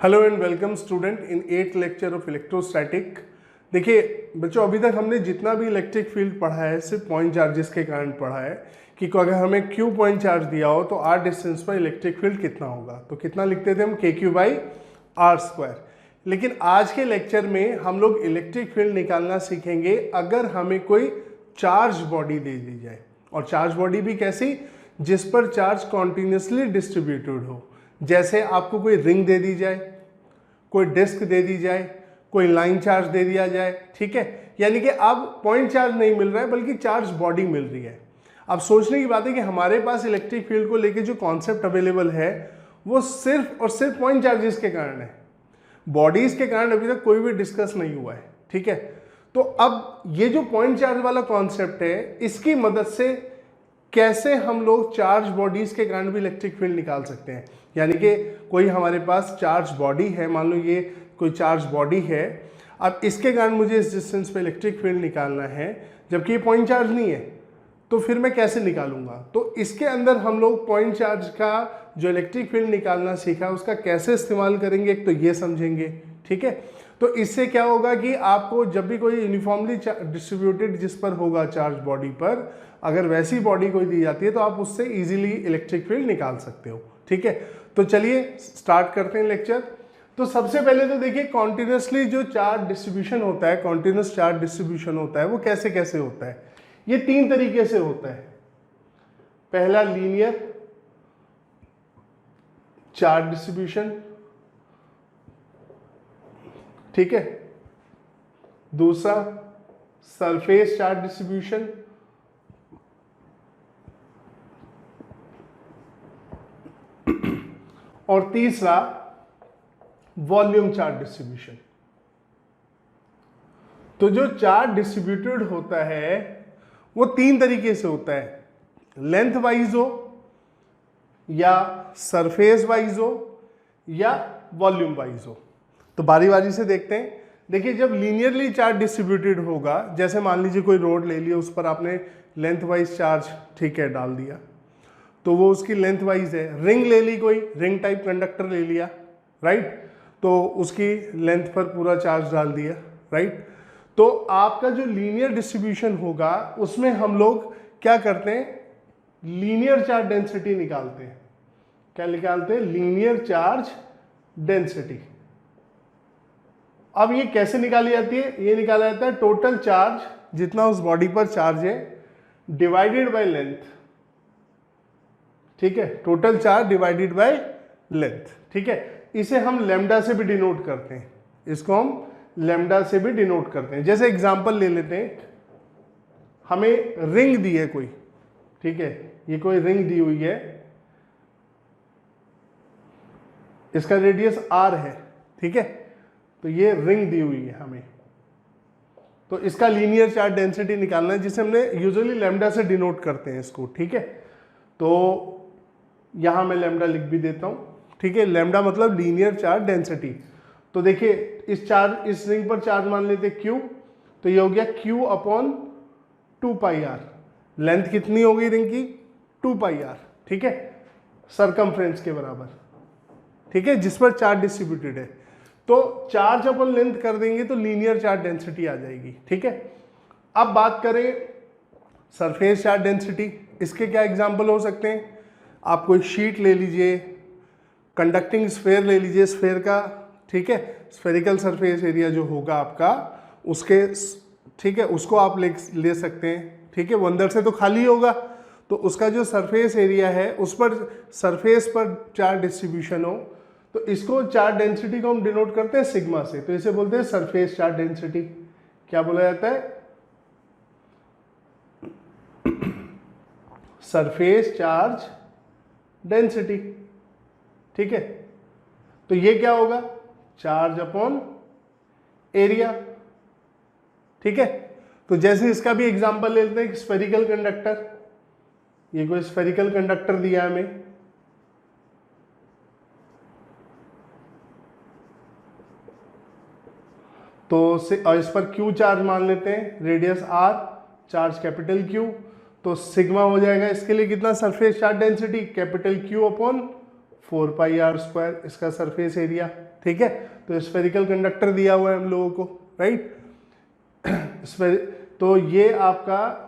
Hello and welcome student in 8th lecture of electrostatic. देखिए बच्चों, अभी तक हमने जितना भी इलेक्ट्रिक फील्ड पढ़ा है सिर्फ पॉइंट चार्जेस के कारण पढ़ा है कि अगर हमें क्यू पॉइंट चार्ज दिया हो तो आर डिस्टेंस पर इलेक्ट्रिक फील्ड कितना होगा। तो कितना लिखते थे हम, के क्यू बाई आर स्क्वायर। लेकिन आज के लेक्चर में हम लोग इलेक्ट्रिक फील्ड निकालना सीखेंगे अगर हमें कोई चार्ज बॉडी दे दी जाए। और चार्ज बॉडी भी कैसी, जिस पर चार्ज कॉन्टिन्यूसली डिस्ट्रीब्यूटेड हो। जैसे आपको कोई रिंग दे दी जाए, कोई डिस्क दे दी जाए, कोई लाइन चार्ज दे दिया जाए, ठीक है। यानी कि अब पॉइंट चार्ज नहीं मिल रहा है बल्कि चार्ज बॉडी मिल रही है। अब सोचने की बात है कि हमारे पास इलेक्ट्रिक फील्ड को लेके जो कॉन्सेप्ट अवेलेबल है वो सिर्फ और सिर्फ पॉइंट चार्जेस के कारण है। बॉडीज के कारण अभी तक कोई भी डिस्कस नहीं हुआ है, ठीक है। तो अब ये जो पॉइंट चार्ज वाला कॉन्सेप्ट है, इसकी मदद से कैसे हम लोग चार्ज बॉडीज के कारण भी इलेक्ट्रिक फील्ड निकाल सकते हैं। यानी कि कोई हमारे पास चार्ज बॉडी है, मान लो ये कोई चार्ज बॉडी है, अब इसके कारण मुझे इस डिस्टेंस पे इलेक्ट्रिक फील्ड निकालना है जबकि ये पॉइंट चार्ज नहीं है, तो फिर मैं कैसे निकालूंगा। तो इसके अंदर हम लोग पॉइंट चार्ज का जो इलेक्ट्रिक फील्ड निकालना सीखा उसका कैसे इस्तेमाल करेंगे, एक तो ये समझेंगे, ठीक है। तो इससे क्या होगा कि आपको जब भी कोई यूनिफॉर्मली डिस्ट्रीब्यूटेड जिस पर होगा चार्ज बॉडी पर, अगर वैसी बॉडी कोई दी जाती है तो आप उससे इजीली इलेक्ट्रिक फील्ड निकाल सकते हो, ठीक है। तो चलिए स्टार्ट करते हैं लेक्चर। तो सबसे पहले तो देखिए कॉन्टिन्यूसली जो चार्ज डिस्ट्रीब्यूशन होता है, कॉन्टिन्यूस चार्ज डिस्ट्रीब्यूशन होता है वो कैसे कैसे होता है। ये तीन तरीके से होता है। पहला लीनियर चार्ज डिस्ट्रीब्यूशन, ठीक है। दूसरा सरफेस चार्ज डिस्ट्रीब्यूशन, और तीसरा वॉल्यूम चार्ज डिस्ट्रीब्यूशन। तो जो चार्ज डिस्ट्रीब्यूटेड होता है वो तीन तरीके से होता है, लेंथ वाइज हो या सरफेस वाइज हो या वॉल्यूम वाइज हो। तो बारी बारी से देखते हैं। देखिए जब लीनियरली चार्ज डिस्ट्रीब्यूटेड होगा, जैसे मान लीजिए कोई रोड ले लिया, उस पर आपने लेंथ वाइज चार्ज, ठीक है, डाल दिया, तो वो उसकी लेंथ वाइज है। रिंग ले ली, कोई रिंग टाइप कंडक्टर ले लिया, राइट, तो उसकी लेंथ पर पूरा चार्ज डाल दिया, राइट। तो आपका जो लीनियर डिस्ट्रीब्यूशन होगा उसमें हम लोग क्या करते हैं, लीनियर चार्ज डेंसिटी निकालते हैं। क्या निकालते हैं, लीनियर चार्ज डेंसिटी। अब ये कैसे निकाली जाती है, ये निकाला जाता है टोटल चार्ज जितना उस बॉडी पर चार्ज है डिवाइडेड बाय लेंथ, ठीक है। Total charge divided by length, ठीक है। इसे हम लैम्डा से भी डिनोट करते हैं, इसको हम लैम्डा से भी डिनोट करते हैं। जैसे एग्जांपल ले लेते हैं, हमें रिंग दी है कोई, ठीक है, ये कोई रिंग दी हुई है, इसका रेडियस r है, ठीक है। तो ये रिंग दी हुई है हमें, तो इसका लीनियर चार्ज डेंसिटी निकालना है जिसे हमने यूजुअली लैम्डा से डिनोट करते हैं इसको, ठीक है। तो यहां मैं लैम्डा लिख भी देता हूं, ठीक है। लैम्डा मतलब लीनियर चार्ज डेंसिटी। तो देखिए इस रिंग पर चार्ज मान लेते Q, तो ये हो गया Q अपॉन 2 पाई r। लेंथ कितनी हो गई रिंग की, 2 पाई r, ठीक है, सरकमफ्रेंस के बराबर, ठीक है, जिस पर चार्ज डिस्ट्रीब्यूटेड है। तो चार्ज अपन लेंथ कर देंगे तो लीनियर चार्ज डेंसिटी आ जाएगी, ठीक है। अब बात करें सरफेस चार्ज डेंसिटी, इसके क्या एग्जांपल हो सकते हैं। आप कोई शीट ले लीजिए, कंडक्टिंग स्फेयर ले लीजिए, स्फेयर का, ठीक है, स्फेरिकल सरफेस एरिया जो होगा आपका उसके, ठीक है, उसको आप ले सकते हैं, ठीक है। वो अंदर से तो खाली होगा, तो उसका जो सरफेस एरिया है उस पर सरफेस पर चार्ज डिस्ट्रीब्यूशन हो, तो इसको चार्ज डेंसिटी को हम डिनोट करते हैं सिग्मा से, तो इसे बोलते हैं सरफेस चार्ज डेंसिटी। क्या बोला जाता है, सरफेस चार्ज डेंसिटी, ठीक है। तो ये क्या होगा, चार्ज अपॉन एरिया, ठीक है। तो जैसे इसका भी एग्जांपल ले लेते हैं, स्फेरिकल कंडक्टर, ये कोई स्फेरिकल कंडक्टर दिया हमें, तो इस पर Q चार्ज मान लेते हैं, radius R, charge capital Q, तो सिग्मा हो जाएगा इसके लिए कितना, surface charge density capital Q upon 4 पाई r स्क्वायर, इसका सरफेस एरिया, ठीक है। तो स्फेरिकल कंडक्टर दिया हुआ है हम लोगों को, राइट। तो ये आपका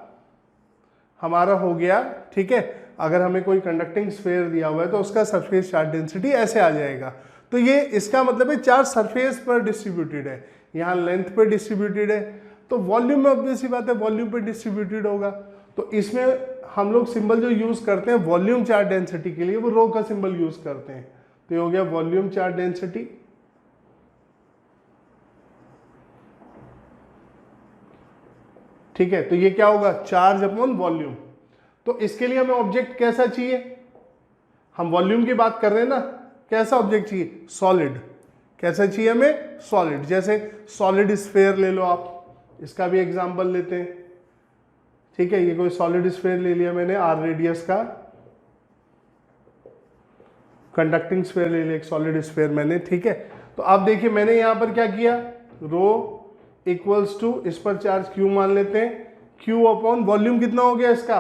हमारा हो गया, ठीक है। अगर हमें कोई कंडक्टिंग स्फीयर दिया हुआ है तो उसका सरफेस चार्ज डेंसिटी ऐसे आ जाएगा। तो ये इसका मतलब है चार्ज सरफेस पर डिस्ट्रीब्यूटेड है, यहाँ लेंथ पर डिस्ट्रीब्यूटेड है, तो वॉल्यूम में ऑब्वियस सी बात है वॉल्यूम पर डिस्ट्रीब्यूटेड होगा। तो इसमें हम लोग सिंबल जो यूज करते हैं वॉल्यूम चार्ज डेंसिटी के लिए वो रो का सिंबल यूज करते हैं। तो ये हो गया वॉल्यूम चार्ज डेंसिटी, ठीक है। तो ये क्या होगा, चार्ज अपॉन वॉल्यूम। तो इसके लिए हमें ऑब्जेक्ट कैसा चाहिए, हम वॉल्यूम की बात कर रहे हैं ना, कैसा ऑब्जेक्ट चाहिए, सॉलिड। कैसा चाहिए हमें, सॉलिड। जैसे सॉलिड स्फीयर ले लो आप, इसका भी एग्जांपल लेते हैं, ठीक है। ये कोई सॉलिड स्फीयर ले लिया मैंने, आर रेडियस का कंडक्टिंग स्फीयर ले लिया, एक सॉलिड स्फीयर मैंने, ठीक है। तो आप देखिए मैंने यहां पर क्या किया, रो इक्वल्स टू, इस पर चार्ज क्यू मान लेते हैं, क्यू अपॉन वॉल्यूम कितना हो गया इसका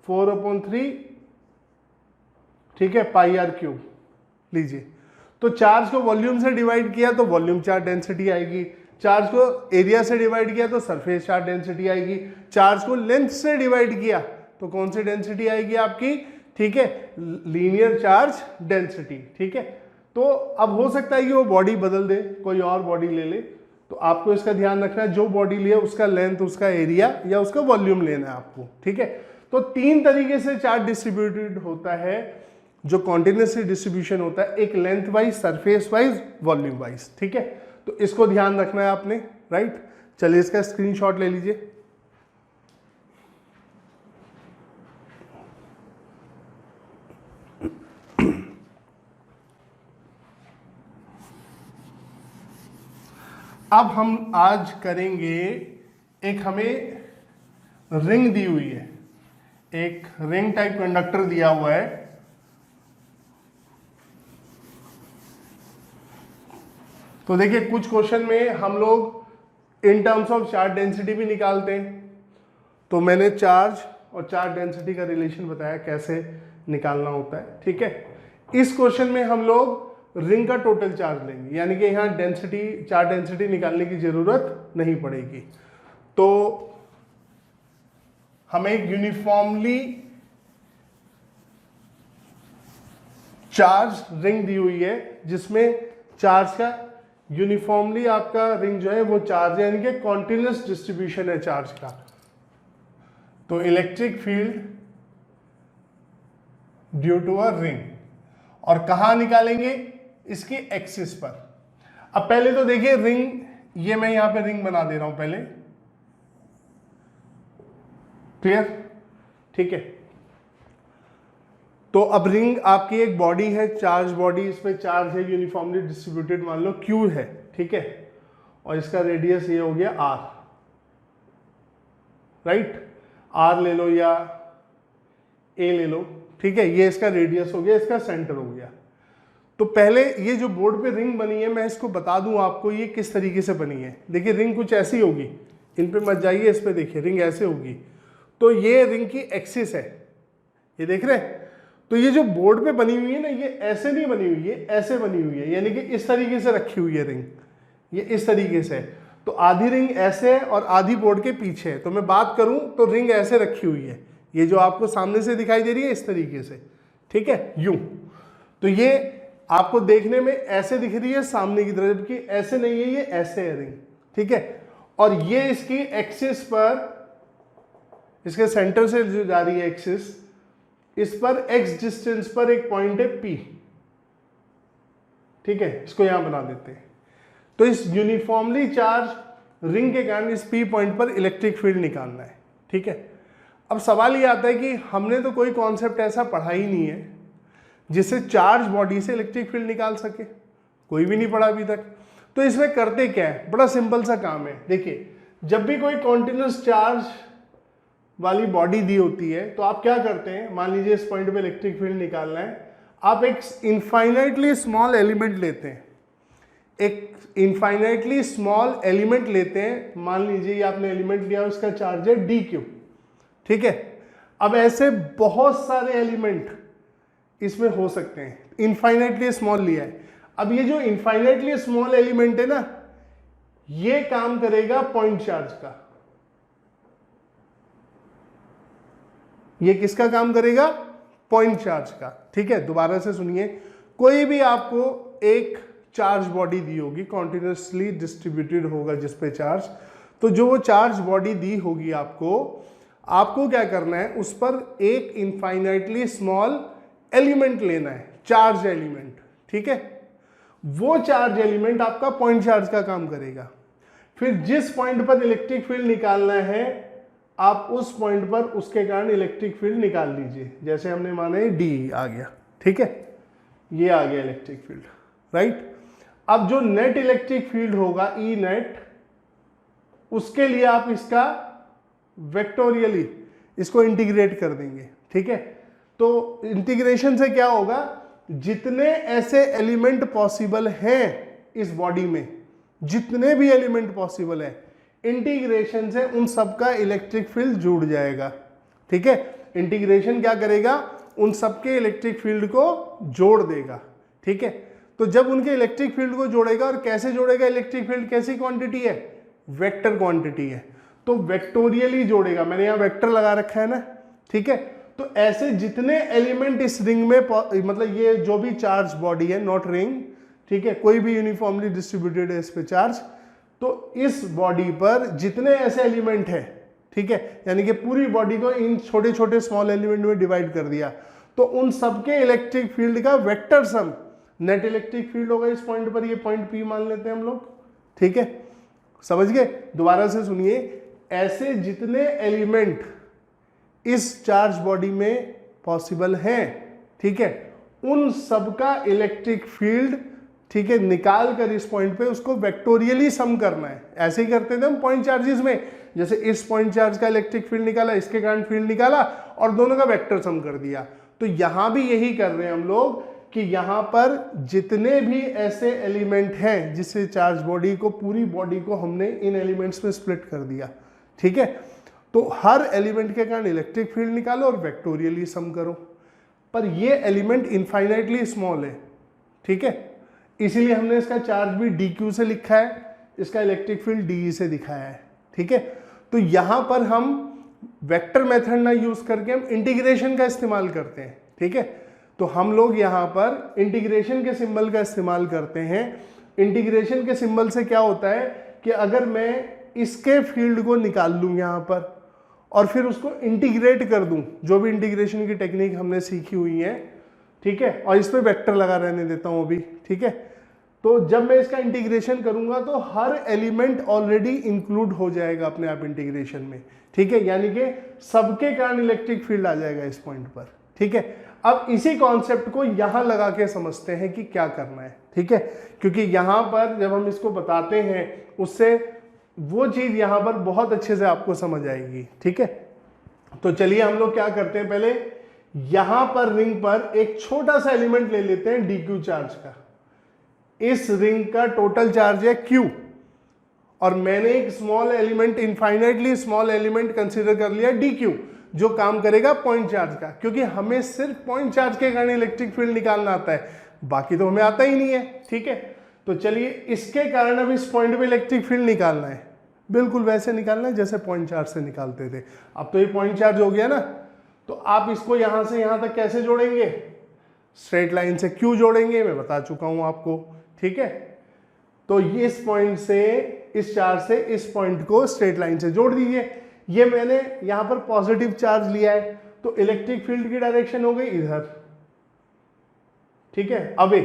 4/3, ठीक है, पाई आर क्यूब लीजिए। तो चार्ज को वॉल्यूम से डिवाइड किया तो वॉल्यूम चार्ज डेंसिटी आएगी, चार्ज को एरिया से डिवाइड किया तो सरफेस चार्ज डेंसिटी आएगी, चार्ज को लेंथ से डिवाइड किया तो कौन सी डेंसिटी आएगी आपकी, ठीक है, लीनियर चार्ज डेंसिटी, ठीक है। तो अब हो सकता है कि वो बॉडी बदल दे, कोई और बॉडी ले ले, तो आपको इसका ध्यान रखना है जो बॉडी लिया उसका लेंथ, उसका एरिया या उसका वॉल्यूम लेना है आपको, ठीक है। तो तीन तरीके से चार्ज डिस्ट्रीब्यूटेड होता है, जो कॉन्टिन्यूसली डिस्ट्रीब्यूशन होता है, एक length wise, surface wise, volume wise, ठीक है। तो इसको ध्यान रखना है आपने, राइट। चलिए इसका स्क्रीनशॉट ले लीजिए। अब हम आज करेंगे, एक हमें रिंग दी हुई है, एक रिंग टाइप कंडक्टर दिया हुआ है, तो देखिए कुछ क्वेश्चन में हम लोग in terms of charge density भी निकालते हैं। तो मैंने चार्ज और चार्ज डेंसिटी का रिलेशन बताया कैसे निकालना होता है, ठीक है। इस क्वेश्चन में हम लोग रिंग का टोटल चार्ज लेंगे, यानी कि यहाँ डेंसिटी, चार्ज डेंसिटी निकालने की जरूरत नहीं पड़ेगी। तो हमें एक यूनिफॉर्मली चार्ज रिंग दी हुई है, जिसमें चार्ज का यूनिफॉर्मली आपका रिंग जो है वो चार्ज है, यानी कि कॉन्टिन्यूअस डिस्ट्रीब्यूशन है चार्ज का। तो electric field due to a ring, और कहां निकालेंगे, इसकी एक्सिस पर। अब पहले तो देखिए रिंग, ये मैं यहां पे रिंग बना दे रहा हूं पहले, क्लियर, ठीक है। तो अब रिंग आपकी एक बॉडी है, चार्ज बॉडी, इसमें चार्ज है यूनिफॉर्मली डिस्ट्रीब्यूटेड, मान लो Q है, ठीक है, और इसका रेडियस ये हो गया R, राइट। R ले लो या A ले लो, ठीक है, ये इसका रेडियस हो गया, इसका सेंटर हो गया। तो पहले ये जो बोर्ड पे रिंग बनी है, मैं इसको बता दूं आपको ये किस तरीके से बनी है। देखिए रिंग कुछ ऐसी होगी, इन पे मत जाइए, इस पे देखिए रिंग ऐसे होगी। तो ये रिंग की एक्सिस है, ये देख रहे हैं। तो ये जो बोर्ड पे बनी हुई है ना, ये ऐसे नहीं बनी हुई है, ऐसे बनी हुई है, यानी कि इस तरीके से रखी हुई है रिंग, ये इस तरीके से। तो आधी रिंग ऐसे है और आधी बोर्ड के पीछे है। तो मैं बात करूं तो रिंग ऐसे रखी हुई है, ये जो आपको सामने से दिखाई दे रही है इस तरीके से, ठीक है, यूं। तो ये आपको देखने में ऐसे दिख रही है सामने की तरफ, जबकि ऐसे नहीं है, ये ऐसे है रिंग, ठीक है। और ये इसकी एक्सिस पर, इसके सेंटर से जो जा रही है एक्सिस, इस पर x डिस्टेंस पर एक पॉइंट है P, ठीक है, इसको यहां बना देते हैं। तो इस यूनिफॉर्मली चार्ज रिंग के कारण इस P पॉइंट पर इलेक्ट्रिक फील्ड निकालना है, ठीक है। अब सवाल ये आता है कि हमने तो कोई कॉन्सेप्ट ऐसा पढ़ा ही नहीं है जिससे चार्ज बॉडी से इलेक्ट्रिक फील्ड निकाल सके, कोई भी नहीं पढ़ा अभी तक। तो इसमें करते क्या है, बड़ा सिंपल सा काम है। देखिए जब भी कोई कॉन्टिन्यूस चार्ज वाली बॉडी दी होती है तो आप क्या करते हैं, मान लीजिए इस पॉइंट पे इलेक्ट्रिक फील्ड निकालना है, आप एक इनफाइनाइटली स्मॉल एलिमेंट लेते हैं, एक इनफाइनाइटली स्मॉल एलिमेंट लेते हैं। मान लीजिए ये आपने एलिमेंट लिया, उसका चार्ज है dq, ठीक है। अब ऐसे बहुत सारे एलिमेंट इसमें हो सकते हैं, इनफाइनाइटली स्मॉल लिया है। अब ये जो इनफाइनाइटली स्मॉल एलिमेंट है ना, ये काम करेगा पॉइंट चार्ज का। ये किसका काम करेगा? पॉइंट चार्ज का। ठीक है, दोबारा से सुनिए, कोई भी आपको एक चार्ज बॉडी दी होगी, कॉन्टिन्यूसली डिस्ट्रीब्यूटेड होगा जिस पे चार्ज, तो जो वो चार्ज बॉडी दी होगी आपको क्या करना है, उस पर एक इनफाइनाइटली स्मॉल एलिमेंट लेना है, चार्ज एलिमेंट। ठीक है, वो चार्ज एलिमेंट आपका पॉइंट चार्ज का काम करेगा। फिर जिस पॉइंट पर इलेक्ट्रिक फील्ड निकालना है, आप उस पॉइंट पर उसके कारण इलेक्ट्रिक फील्ड निकाल लीजिए। जैसे हमने माना ये डी आ गया, ठीक है, ये आ गया इलेक्ट्रिक फील्ड, राइट। अब जो नेट इलेक्ट्रिक फील्ड होगा ई नेट, उसके लिए आप इसका वेक्टोरियली इसको इंटीग्रेट कर देंगे। ठीक है, तो इंटीग्रेशन से क्या होगा, जितने ऐसे एलिमेंट पॉसिबल हैं इस बॉडी में, जितने भी एलिमेंट पॉसिबल है, इंटीग्रेशन से उन सबका इलेक्ट्रिक फील्ड जुड़ जाएगा। ठीक है, इंटीग्रेशन क्या करेगा, उन सबके इलेक्ट्रिक फील्ड को जोड़ देगा। ठीक है, तो जब उनके इलेक्ट्रिक फील्ड को जोड़ेगा, और कैसे जोड़ेगा, इलेक्ट्रिक फील्ड कैसी क्वांटिटी है, वेक्टर क्वांटिटी है, तो वेक्टोरियली जोड़ेगा। मैंने यहां वेक्टर लगा रखा है ना। ठीक है, तो ऐसे जितने एलिमेंट इस रिंग में, मतलब ये जो भी चार्ज बॉडी है, नॉट रिंग, ठीक है, कोई भी यूनिफॉर्मली डिस्ट्रीब्यूटेड है इस पे चार्ज, तो इस बॉडी पर जितने ऐसे एलिमेंट है, ठीक है, यानी कि पूरी बॉडी को इन छोटे छोटे स्मॉल एलिमेंट में डिवाइड कर दिया, तो उन सबके इलेक्ट्रिक फील्ड का vector sum net electric field होगा इस पॉइंट पर। ये पॉइंट पी मान लेते हैं हम लोग। ठीक है, समझ गए? दोबारा से सुनिए, ऐसे जितने एलिमेंट इस चार्ज बॉडी में पॉसिबल हैं, ठीक है, उन सबका इलेक्ट्रिक फील्ड, ठीक है, निकाल कर इस पॉइंट पे उसको वेक्टोरियली सम करना है। ऐसे ही करते थे हम पॉइंट चार्जेस में, जैसे इस पॉइंट चार्ज का इलेक्ट्रिक फील्ड निकाला, इसके कारण फील्ड निकाला और दोनों का वेक्टर सम कर दिया। तो यहां भी यही कर रहे हैं हम लोग कि यहां पर जितने भी ऐसे एलिमेंट हैं, जिससे चार्ज बॉडी को, पूरी बॉडी को हमने इन एलिमेंट्स में स्प्लिट कर दिया। ठीक है, तो हर एलिमेंट के कारण इलेक्ट्रिक फील्ड निकालो और वेक्टोरियली सम करो। पर ये एलिमेंट इनफाइनाइटली स्मॉल है। ठीक है, इसीलिए हमने इसका चार्ज भी dq से लिखा है, इसका इलेक्ट्रिक फील्ड de से दिखाया है। ठीक है, तो यहां पर हम वेक्टर मेथड ना यूज करके हम इंटीग्रेशन का इस्तेमाल करते हैं। ठीक है, तो हम लोग यहां पर इंटीग्रेशन के सिंबल का इस्तेमाल करते हैं। इंटीग्रेशन के सिंबल से क्या होता है कि अगर मैं इसके फील्ड को निकाल लूं यहां पर और फिर उसको इंटीग्रेट कर दूं, जो भी इंटीग्रेशन की टेक्निक हमने सीखी हुई है, ठीक है, और इस पे वेक्टर लगा रहने देता हूं अभी। ठीक है, तो जब मैं इसका इंटीग्रेशन करूंगा तो हर एलिमेंट ऑलरेडी इंक्लूड हो जाएगा अपने आप इंटीग्रेशन में। ठीक है, यानी कि सबके कारण इलेक्ट्रिक फील्ड आ जाएगा इस पॉइंट पर। ठीक है, अब इसी कॉन्सेप्ट को यहां लगा के समझते हैं कि क्या करना है। ठीक है, क्योंकि यहां पर जब हम इसको बताते हैं, उससे वो चीज यहां पर बहुत अच्छे से आपको समझ आएगी। ठीक है, तो चलिए हम लोग क्या करते हैं, पहले यहां पर रिंग पर एक छोटा सा एलिमेंट ले लेते हैं dq चार्ज का। इस रिंग का टोटल चार्ज है q, और मैंने एक small element, infinitely small element consider कर लिया dq, जो काम करेगा पॉइंट चार्ज का, क्योंकि हमें सिर्फ पॉइंट चार्ज के कारण इलेक्ट्रिक फील्ड निकालना आता है, बाकी तो हमें आता ही नहीं है। ठीक है, तो चलिए इसके कारण अब इस पॉइंट पे इलेक्ट्रिक फील्ड निकालना है, बिल्कुल वैसे निकालना है जैसे पॉइंट चार्ज से निकालते थे। अब तो ये पॉइंट चार्ज हो गया ना, तो आप इसको यहां से यहां तक कैसे जोड़ेंगे, स्ट्रेट लाइन से क्यों जोड़ेंगे, मैं बता चुका हूं आपको। ठीक है, तो ये इस पॉइंट से, इस चार्ज से इस पॉइंट को स्ट्रेट लाइन से जोड़ दीजिए। ये मैंने यहां पर पॉजिटिव चार्ज लिया है, तो इलेक्ट्रिक फील्ड की डायरेक्शन हो गई इधर। ठीक है, अवे,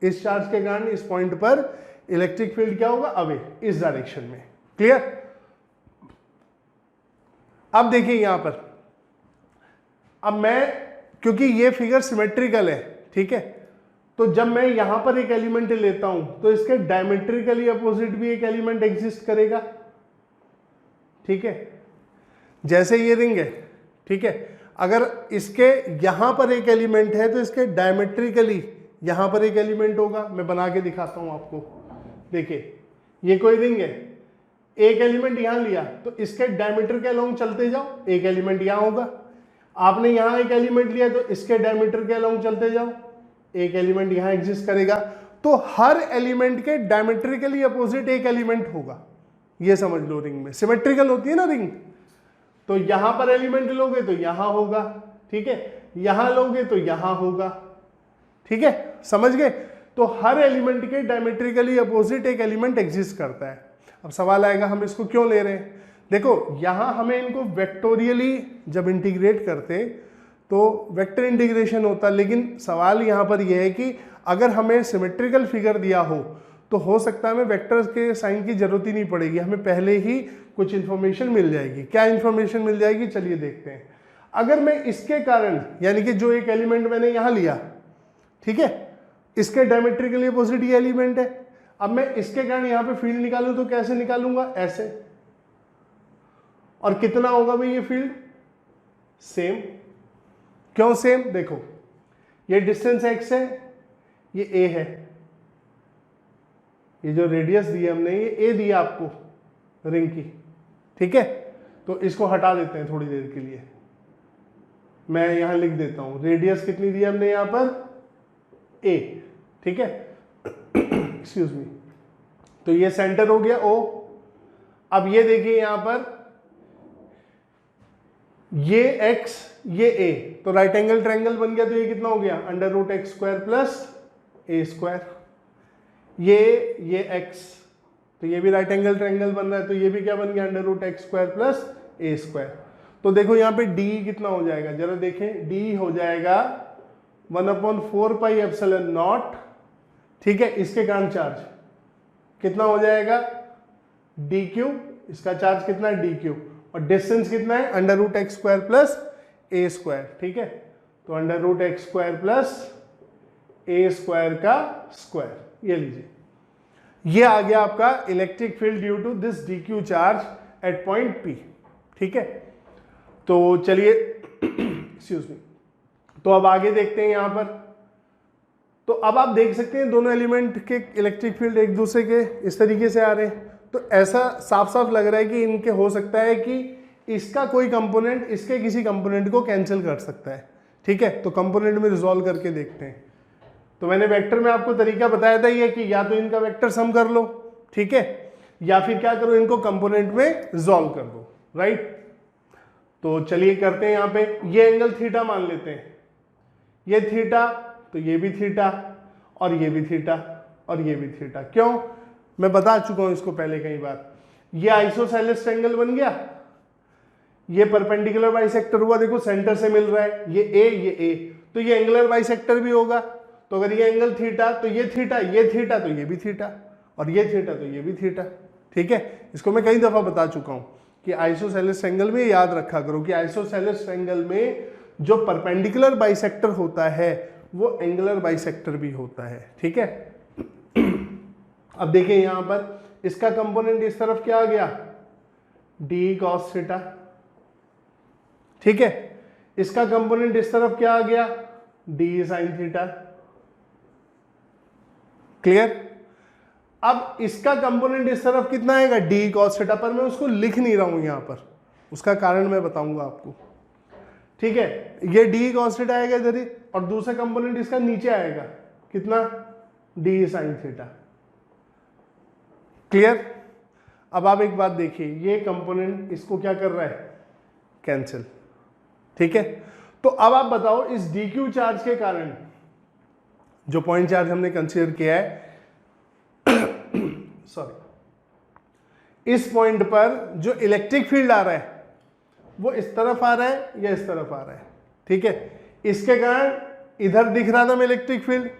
इस चार्ज के कारण इस पॉइंट पर इलेक्ट्रिक फील्ड क्या होगा, अवे, इस डायरेक्शन में। क्लियर? अब देखिए यहां पर, अब मैं, क्योंकि ये फिगर सिमेट्रिकल है, ठीक है, तो जब मैं यहां पर एक एलिमेंट लेता हूं तो इसके डायमेट्रिकली अपोजिट भी एक एलिमेंट एग्जिस्ट करेगा। ठीक है, जैसे ये रिंग है, ठीक है, अगर इसके यहां पर एक एलिमेंट है तो इसके डायमेट्रिकली यहां पर एक एलिमेंट होगा। मैं बना के दिखाता हूं आपको। देखिए ये कोई रिंग है, एक एलिमेंट यहां लिया तो इसके डायमीटर के अलोंग चलते जाओ, एक एलिमेंट यहां होगा। आपने यहां एक एलिमेंट लिया तो इसके डायमीटर के अलोंग चलते जाओ, एक एलिमेंट यहां एग्जिस्ट करेगा। तो हर एलिमेंट के डायमेट्रिकली अपोजिट एक एलिमेंट होगा, ये समझ लो। रिंग में सिमेट्रिकल होती है ना रिंग, तो यहां पर एलिमेंट लोगे तो यहां होगा, ठीक है, यहां लोगे तो यहां होगा, ठीक है, समझ गए। तो हर एलिमेंट के डायमेट्रिकली अपोजिट एक एलिमेंट एग्जिस्ट करता है। अब सवाल आएगा हम इसको क्यों ले रहे हैं। देखो यहां हमें इनको वेक्टोरियली जब इंटीग्रेट करते तो वेक्टर इंटीग्रेशन होता, लेकिन सवाल यहां पर यह है कि अगर हमें सिमेट्रिकल फिगर दिया हो हो सकता है हमें वेक्टर्स के साइन की जरूरत ही नहीं पड़ेगी, हमें पहले ही कुछ इंफॉर्मेशन मिल जाएगी। क्या इंफॉर्मेशन मिल जाएगी, चलिए देखते हैं। अगर मैं इसके कारण, यानी कि जो एक एलिमेंट मैंने यहां लिया, ठीक है, इसके डायमेट्रिकली अपोजिट ये एलिमेंट है, अब मैं इसके कारण यहां पे फील्ड निकालूं तो कैसे निकालूंगा, ऐसे। और कितना होगा भाई ये फील्ड, सेम। क्यों सेम, देखो ये डिस्टेंस x है, ये a है, ये जो रेडियस दी हमने ये a दिया आपको रिंग की, ठीक है। तो इसको हटा देते हैं थोड़ी देर के लिए, मैं यहां लिख देता हूं रेडियस कितनी दी हमने यहां पर a, ठीक है, एक्सक्यूज मी। तो ये सेंटर हो गया O। अब ये देखिए यहां पर ये x ये a, तो राइट एंगल ट्रायंगल बन गया। तो ये कितना हो गया, √x² प्लस a²। ये x, तो ये भी राइट एंगल ट्रायंगल बन रहा है, तो ये भी क्या बन गया, √x² प्लस a²। तो देखो यहाँ पे d कितना हो जाएगा, जरा देखें, d हो जाएगा 1/4πε0, ठीक है। इसके कारण चार्ज कितना हो जाएगा, dq, इसका चार्ज कितना है dq, और डिस्टेंस कितना है √x² प्लस a², ठीक है। तो √x² प्लस a² का स्क्वायर, ये लीजिए, ये आ गया आपका electric field due to this dq charge at point P, ठीक है। तो चलिए एक्सक्यूज मी, तो अब आगे देखते हैं यहां पर। तो अब आप देख सकते हैं दोनों एलिमेंट के इलेक्ट्रिक फील्ड एक दूसरे के इस तरीके से आ रहे हैं। तो ऐसा साफ साफ लग रहा है कि इनके हो सकता है कि इसका कोई कंपोनेंट इसके किसी कंपोनेंट को कैंसिल कर सकता है, ठीक है। तो कंपोनेंट में रिजॉल्व करके देखते हैं। तो मैंने वेक्टर में आपको तरीका बताया था ये कि या तो इनका वेक्टर सम कर लो, ठीक है, या फिर क्या करो, इनको कंपोनेंट में रिजॉल्व कर दो, राइट। तो चलिए करते हैं। यहां पे ये एंगल थीटा मान लेते हैं, ये थीटा, तो ये भी थीटा, और ये भी थीटा, और ये भी थीटा। क्यों, मैं बता चुका हूं इसको पहले कई बार। ये आइसोसेलेस ट्रायंगल बन गया, ये परपेंडिकुलर बाइसेक्टर हुआ, देखो सेंटर से मिल रहा है, ये a, तो ये एंगुलर बाइसेक्टर भी होगा। तो अगर ये एंगल थीटा, तो ये थीटा, ये थीटा, तो ये भी थीटा, और ये थीटा, तो ये भी थीटा, ठीक है। इसको मैं कई दफा बता चुका हूं कि आइसोसेलेस ट्रायंगल में याद रखा करो कि आइसोसेलेस ट्रायंगल में जो परपेंडिकुलर बाइसेक्टर होता है वो एंगुलर बाइसेक्टर भी होता है, ठीक है। अब देखिए यहां पर इसका कंपोनेंट इस तरफ क्या आ गया, d cos थीटा, ठीक है। इसका कंपोनेंट इस तरफ क्या आ गया, d sin थीटा, क्लियर। अब इसका कंपोनेंट इस तरफ कितना आएगा, d cos थीटा, पर मैं उसको लिख नहीं रहा हूं यहां पर, उसका कारण मैं बताऊंगा आपको, ठीक है। ये d cos थीटा आएगा इधर ही, और दूसरा कंपोनेंट इसका नीचे आएगा, कितना, d sin थीटा, क्लियर। अब आप एक बात देखिए, ये कंपोनेंट इसको क्या कर रहा है, कैंसिल, ठीक है। तो अब आप बताओ इस dq चार्ज के कारण, जो पॉइंट चार्ज हमने कंसीडर किया है सॉरी, इस पॉइंट पर जो इलेक्ट्रिक फील्ड आ रहा है वो इस तरफ आ रहा है या इस तरफ आ रहा है, ठीक है। इसके कारण इधर दिख रहा था मैं इलेक्ट्रिक फील्ड,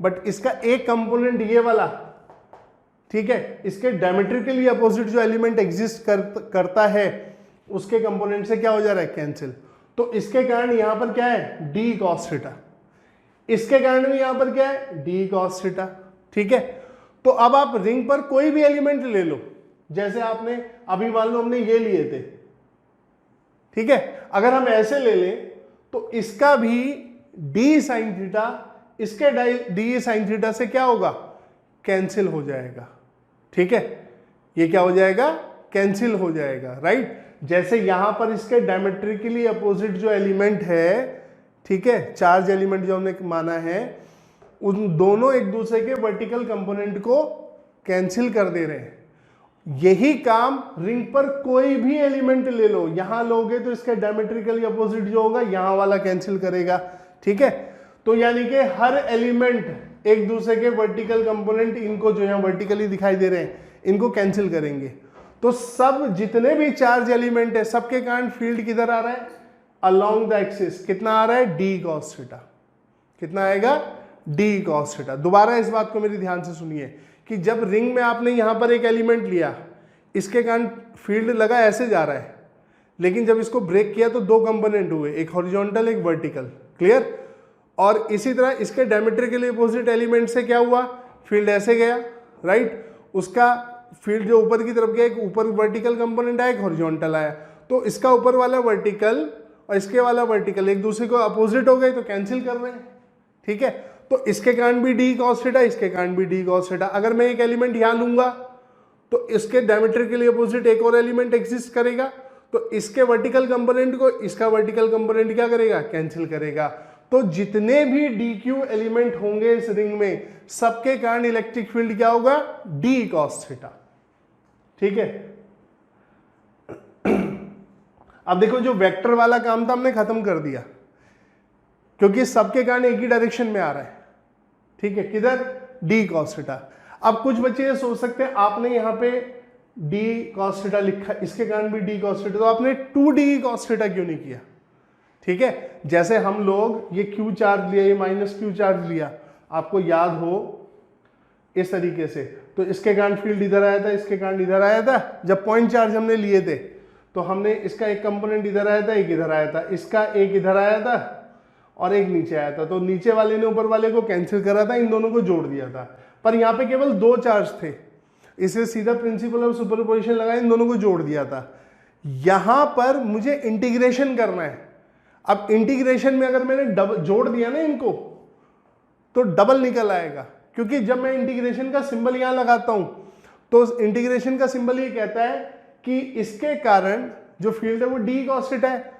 बट इसका एक कंपोनेंट ये वाला, ठीक है, इसके डायमेट्रिकली अपोजिट जो एलिमेंट एग्जिस्ट करता है उसके कंपोनेंट से क्या हो जा रहा है, कैंसिल। तो इसके कारण यहां पर क्या है, d cos थीटा, इसके कारण भी यहां पर क्या है, d cos थीटा, ठीक है। तो अब आप रिंग पर कोई भी एलिमेंट ले लो, जैसे आपने अभी मान लो हमने ये लिए थे, ठीक है। अगर हम ऐसे ले लें तो इसका भी d sin थीटा इसके d sin थीटा से क्या होगा, कैंसिल हो जाएगा, ठीक है। ये क्या हो जाएगा, कैंसिल हो जाएगा, राइट। जैसे यहां पर इसके डायमेट्रिकली अपोजिट जो एलिमेंट है, ठीक है, चार्ज एलिमेंट जो हमने माना है, उन दोनों एक दूसरे के वर्टिकल कंपोनेंट को कैंसिल कर दे रहे हैं। यही काम रिंग पर कोई भी एलिमेंट ले लो, यहां लोगे तो इसका डायमेट्रिकली अपोजिट जो होगा यहां वाला कैंसिल करेगा, ठीक है। तो यानी कि हर एलिमेंट एक दूसरे के वर्टिकल कंपोनेंट, इनको जो यहां वर्टिकली दिखाई दे रहे हैं, इनको कैंसिल करेंगे। तो सब जितने भी चार्ज एलिमेंट है सबके कारण फील्ड किधर आ रहा है, अलोंग द एक्सिस। कितना आ रहा है, डी कॉस थीटा। कितना आएगा, डी कॉस थीटा। दोबारा इस बात को मेरी ध्यान से सुनिए कि जब रिंग में आपने यहां पर एक एलिमेंट लिया, इसके कारण फील्ड लगा ऐसे जा रहा है, लेकिन जब इसको ब्रेक किया तो दो कंपोनेंट हुए, एक हॉरिजॉन्टल एक वर्टिकल, क्लियर। और इसी तरह इसके डायमेट्रिकली अपोजिट एलिमेंट से क्या हुआ, फील्ड ऐसे गया, राइट। उसका फील्ड जो ऊपर की तरफ गया, एक ऊपर वर्टिकल कंपोनेंट आया, एक हॉरिजॉन्टल आया, तो इसका ऊपर वाला वर्टिकल और इसके वाला वर्टिकल एक दूसरे को अपोजिट हो गए तो कैंसिल कर रहे हैं, ठीक है। तो इसके कारण भी डी कॉस थीटा, इसके कारण भी डी कॉस थीटा। अगर मैं एक एलिमेंट यहां लूंगा तो इसके डायमेट्रिकली अपोजिट एक और एलिमेंट एग्जिस्ट करेगा, तो इसके वर्टिकल कंपोनेंट को इसका वर्टिकल कंपोनेंट क्या करेगा, कैंसिल करेगा। तो जितने भी डी क्यू एलिमेंट होंगे इस रिंग में, सबके कारण इलेक्ट्रिक फील्ड क्या होगा, डी कॉस थीटा, ठीक है। अब देखो जो वेक्टर वाला काम था हमने खत्म कर दिया, क्योंकि सबके कारण एक ही डायरेक्शन में आ रहा है, ठीक है, किधर, डी कॉस थीटा। अब कुछ बच्चे ये सोच सकते हैं आपने यहाँ पे डी कॉस थीटा लिखा, इसके कारण भी डी कॉस थीटा, तो आपने 2d कॉस थीटा क्यों नहीं किया, ठीक है। जैसे हम लोग ये क्यू चार्ज लिया, ये माइनस क्यू चार्ज लिया, आपको याद हो इस तरीके से, तो इसके कारण फील्ड इधर आया था, इसके कारण इधर आया था। जब पॉइंट चार्ज हमने लिए थे तो हमने इसका एक कंपोनेंट इधर आया था, एक इधर आया था, इसका एक इधर आया था और एक नीचे आया था, तो नीचे वाले ने ऊपर वाले को कैंसिल करा था, इन दोनों को जोड़ दिया था। पर यहाँ पे केवल दो चार्ज थे, इसे सीधा प्रिंसिपल ऑफ सुपरपोजिशन लगा, इन दोनों को जोड़ दिया था। यहां पर मुझे इंटीग्रेशन करना है। अब इंटीग्रेशन में अगर मैंने डबल जोड़ दिया ना इनको, तो डबल निकल आएगा, क्योंकि जब मैं इंटीग्रेशन का सिंबल यहां लगाता हूं तो इंटीग्रेशन का सिंबल ये कहता है कि इसके कारण जो फील्ड है वो डी कॉस थीटा है।